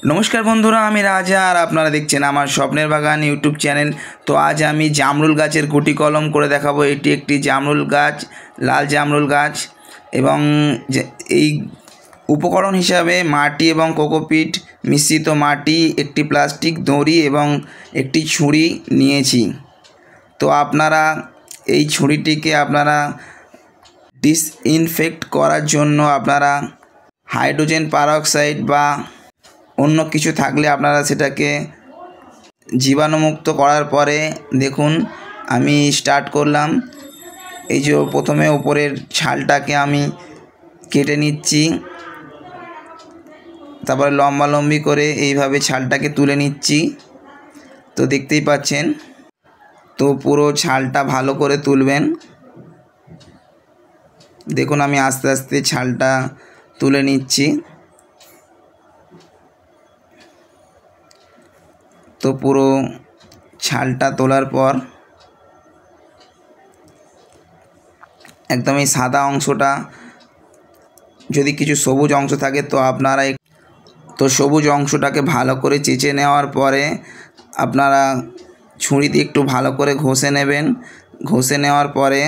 नमस्कार बंधुरा आमी राजा और आपनारा देखছেন আমার স্বপ্নের বাগান ইউটিউব চ্যানেল। তো আজ আমি জামরুল গাছের গুটি কলম করে দেখাবো। এটি একটি জামরুল গাছ, লাল জামরুল গাছ, এবং এই উপকরণ হিসাবে মাটি এবং কোকোপিট মিশ্রিত মাটি, একটি প্লাস্টিক দড়ি এবং একটি ছুরি নিয়েছি। তো আপনারা এই ছুরিটিকে আপনারা ডিসইনফেক্ট করার জন্য আপনারা হাইড্রোজেন পারঅক্সাইড বা অন্য কিছু থাকলে আপনারা সেটাকে জীবাণুমুক্ত করার পরে দেখুন আমি স্টার্ট করলাম। এই যে প্রথমে উপরের ছালটাকে আমি কেটে নিচ্ছি, তারপরে লম্বালম্বি করে এইভাবে ছালটাকে তুলে নিচ্ছি। তো দেখতেই পাচ্ছেন, তো পুরো ছালটা ভালো করে তুলবেন। দেখুন আমি আস্তে আস্তে ছালটা তুলে নিচ্ছি। তো পুরো ছালটা তোলার পর একদম এই সাদা অংশটা, যদি কিছু সবুজ অংশ থাকে তো আপনারা তো সবুজ অংশটাকে ভালো করে চেঁচে নেওয়ার পরে আপনারা ছুরি দিয়ে একটু ভালো করে ঘষে নেবেন। ঘষে নেওয়ার পরে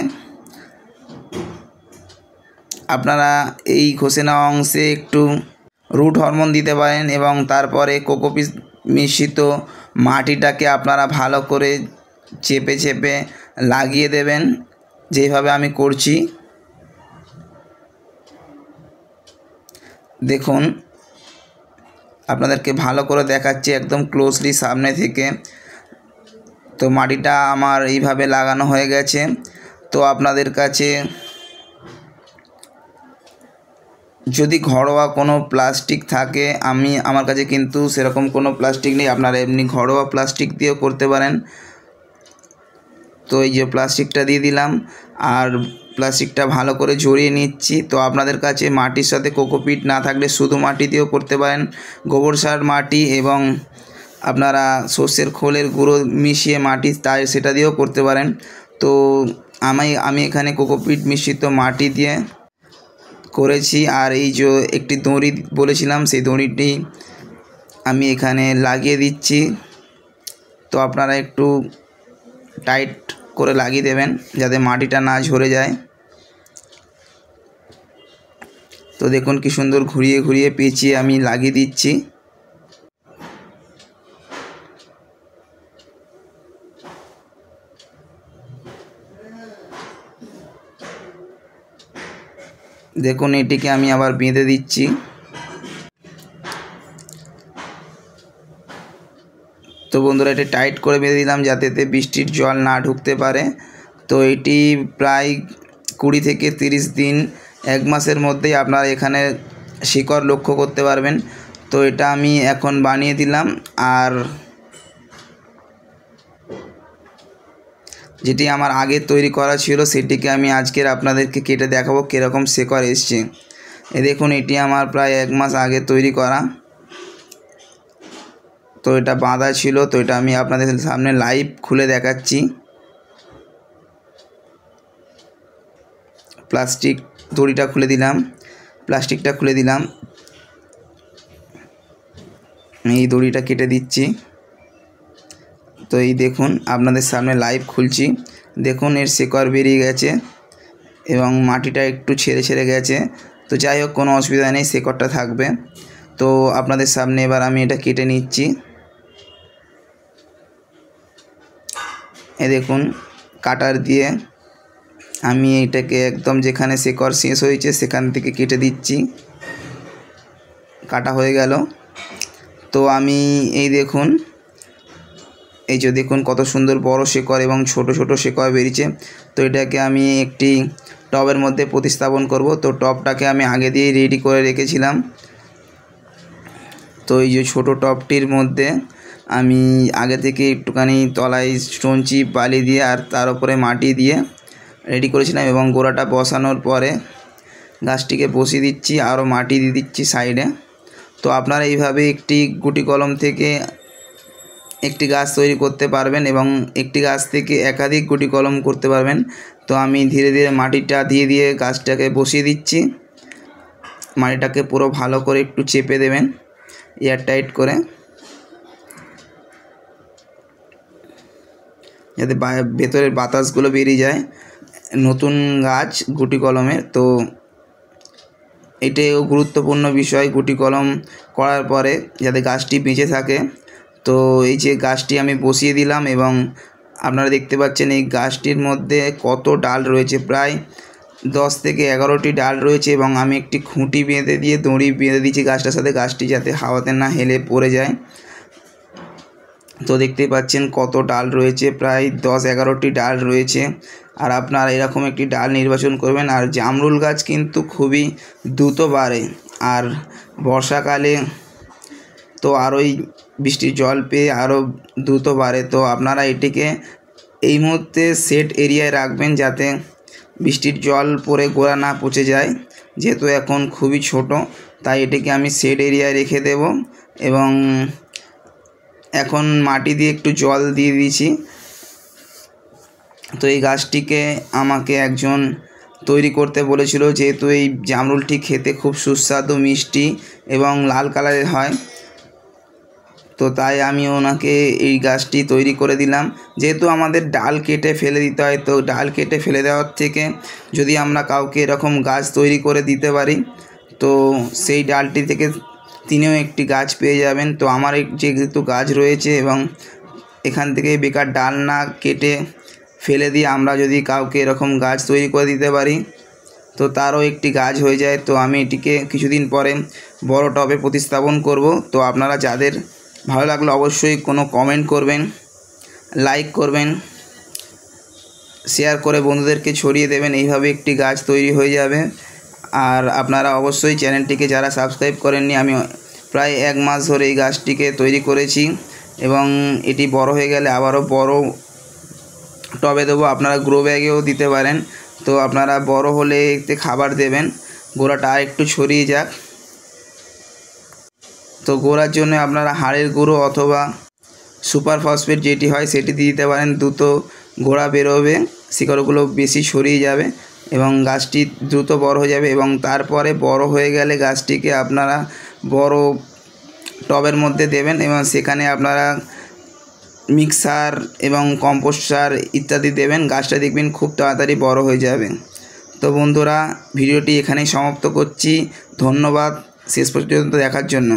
আপনারা এই ঘষে নেওয়া অংশে একটু রুট হরমোন দিতে পারেন এবং তারপরে কোকোপিট মিশ্রিত মাটিটাকে আপনারা ভালো করে চেপে চেপে লাগিয়ে দেবেন, যেভাবে আমি করছি। দেখুন আপনাদেরকে ভালো করে দেখাচ্ছি একদম ক্লোজলি সামনে থেকে। তো মাটিটা আমার এইভাবে লাগানো হয়ে গেছে। তো আপনাদের কাছে যদি ঘরোয়া কোনো প্লাস্টিক থাকে, আমার কাছে কিন্তু সেরকম কোনো প্লাস্টিক নেই, আপনারা এমনি ঘরোয়া প্লাস্টিক দিয়েও করতে পারেন। তো এই যে প্লাস্টিকটা দিয়ে দিলাম আর প্লাস্টিকটা ভালো করে জড়িয়ে নিচ্ছি। তো আপনাদের কাছে মাটির সাথে কোকোপিট না থাকলে শুধু মাটি দিয়েও করতে পারেন, গোবর সার মাটি এবং আপনারা সর্ষের খোলের গুঁড়ো মিশিয়ে মাটি সেটা দিয়েও করতে পারেন। তো আমি এখানে কোকোপিট মিশ্রিত মাটি দিয়ে করেছি। আর এই যে একটি দড়ি বলেছিলাম, সেই দড়িটি আমি এখানে লাগিয়ে দিচ্ছি। তো আপনারা একটু টাইট করে লাগিয়ে দেবেন যাতে মাটিটা না ঝরে যায়। তো দেখুন কি সুন্দর ঘুরিয়ে ঘুরিয়ে পেঁচিয়ে আমি লাগিয়ে দিচ্ছি। দেখুন এটিকে আমি আবার বেঁধে দিচ্ছি। তো বন্ধুরা এটি টাইট করে বেঁধে দিলাম যাতে বৃষ্টির জল না ঢুকতে পারে। তো এটি প্রায় 20 থেকে 30 দিন, 1 মাসের মধ্যেই আপনারা এখানে শিকড় লক্ষ্য করতে পারবেন। তো এটা আমি এখন বানিয়ে দিলাম। আর যেটি আমার আগে তৈরি করা ছিল সেটিকে আমি আজকের আপনাদেরকে কেটে দেখাবো কীরকম শিকড় এসছে। দেখুন এটি আমার প্রায় 1 মাস আগে তৈরি করা। তো এটা বাঁধা ছিল, তো এটা আমি আপনাদের সামনে লাইভ খুলে দেখাচ্ছি। দড়িটা খুলে দিলাম, প্লাস্টিকটা খুলে দিলাম, এই দড়িটা কেটে দিচ্ছি। তো এই দেখুন আপনাদের সামনে লাইভ খুলছি। দেখুন এর শিকড় বেরিয়ে গেছে এবং মাটিটা একটু ছেড়ে ছেড়ে গেছে। তো যাই হোক কোনো অসুবিধা নেই, শিকড়টা থাকবে। তো আপনাদের সামনে এবার আমি এটা কেটে নিচ্ছি। দেখুন কাটার দিয়ে আমি এটাকে একদম যেখানে শিকড় শেষ হয়েছে সেখান থেকে কেটে দিচ্ছি। কাটা হয়ে গেল। তো আমি এই দেখুন, এই যে দেখুন কত সুন্দর বড় শিকড় এবং ছোট ছোট শিকড় বেরিয়েছে। তো এটাকে আমি একটি টবের মধ্যে প্রতিস্থাপন করব। তো টবটাকে আমি আগে দিয়ে রেডি করে রেখেছিলাম। তো এই যে ছোট টবটির মধ্যে আমি আগে থেকে একটুখানি তলায় স্টোন চিপ বালি দিয়ে আর তার উপরে মাটি দিয়ে রেডি করেছিলাম এবং গোড়াটা বসানোর পরে গাছটিকে বসিয়ে দিচ্ছি, আরও মাটি দিয়ে দিচ্ছি সাইডে। তো আপনারা এইভাবে একটি গুটি কলম থেকে একটি গাছ তৈরি করতে পারবেন এবং একটি গাছ থেকে একাধিক গুটি কলম করতে পারবেন। তো আমি ধীরে ধীরে মাটিটা দিয়ে দিয়ে গাছটাকে বসিয়ে দিচ্ছি। মাটিটাকে পুরো ভালো করে একটু চেপে দেবেন এয়ারটাইট করে, যাতে ভেতরের বাতাসগুলো বেরিয়ে যায়। নতুন গাছ গুটি কলমের, তো এটাও গুরুত্বপূর্ণ বিষয় গুটি কলম করার পরে যাতে গাছটি বেঁচে থাকে। তো এই যে গাছটি আমি বসিয়ে দিলাম এবং আপনারা দেখতে পাচ্ছেন এই গাছটির মধ্যে কত ডাল রয়েছে, প্রায় 10 থেকে 11টি ডাল রয়েছে এবং আমি একটি খুঁটি বেঁধে দিয়ে দড়ি বেঁধে দিয়েছি গাছটার সাথে, গাছটি যাতে হাওয়াতে না হেলে পড়ে যায়। তো দেখতেই পাচ্ছেন কত ডাল রয়েছে, প্রায় 10-11টি ডাল রয়েছে। আর আপনারা এরকম একটি ডাল নির্বাচন করবেন। আর জামরুল গাছ কিন্তু খুবই দ্রুত বাড়ে, আর বর্ষাকালে তো আরোই বৃষ্টির জল পেয়ে আরও দ্রুত বাড়ে। তো আপনারা এটিকে এই মুহূর্তে সেট এরিয়ায় রাখবেন যাতে বৃষ্টির জল পড়ে গোড়া না পচে যায়, যেহেতু এখন খুবই ছোট, তাই এটিকে আমি সেট এরিয়ায় রেখে দেব। এবং এখন মাটি দিয়ে একটু জল দিয়ে দিয়েছি। তো এই গাছটিকে আমাকে একজন তৈরি করতে বলেছিল, যেহেতু এই জামরুলটি খেতে খুব সুস্বাদু, মিষ্টি এবং লাল কালারের হয়, তো তাই আমি ওনাকে এই গাছটি তৈরি করে দিলাম। যেহেতু আমাদের ডাল কেটে ফেলে দিতে হয়, তো ডাল কেটে ফেলে দেওয়ার থেকে যদি আমরা কাউকে এরকম গাছ তৈরি করে দিতে পারি, তো সেই ডালটি থেকে তিনিও একটি গাছ পেয়ে যাবেন। তো আমার যেহেতু গাছ রয়েছে এবং এখান থেকে বেকার ডাল না কেটে ফেলে দিয়ে আমরা যদি কাউকে এরকম গাছ তৈরি করে দিতে পারি, তো তারও একটি গাছ হয়ে যায়। তো আমি এটিকে কিছুদিন পরে বড় টবে প্রতিস্থাপন করব। তো আপনারা যাদের ভালো লাগলো অবশ্যই কোনো কমেন্ট করবেন, লাইক করবেন, শেয়ার করে বন্ধুদেরকে ছড়িয়ে দেবেন, এইভাবে একটি গাছ তৈরি হয়ে যাবে। আর আপনারা অবশ্যই চ্যানেলটিকে যারা সাবস্ক্রাইব করেননি, আমি প্রায় 1 মাস ধরে এই গাছটিকে তৈরি করেছি এবং এটি বড় হয়ে গেলে আবারও বড় টবে দেবো, আপনারা গ্রো ব্যাগেও দিতে পারেন। তো আপনারা বড় হলে এতে খাবার দেবেন, গোড়াটা আর একটু ছড়িয়ে যাক। তো গোড়ার জন্য আপনারা হাড়ের গুঁড়ো অথবা সুপার ফসফেট যেটি হয় সেটি দিয়ে দিতে পারেন, দ্রুত গোড়া বেরোবে, শিকড়গুলো বেশি ছড়িয়ে যাবে এবং গাছটি দ্রুত বড় হয়ে যাবে। এবং তারপরে বড় হয়ে গেলে গাছটিকে আপনারা বড় টবের মধ্যে দেবেন এবং সেখানে আপনারা মিক্সার এবং কম্পোস্ট সার ইত্যাদি দেবেন, গাছটা দেখবেন খুব তাড়াতাড়ি বড় হয়ে যাবে। তো বন্ধুরা, ভিডিওটি এখানেই সমাপ্ত করছি। ধন্যবাদ শেষ পর্যন্ত দেখার জন্য।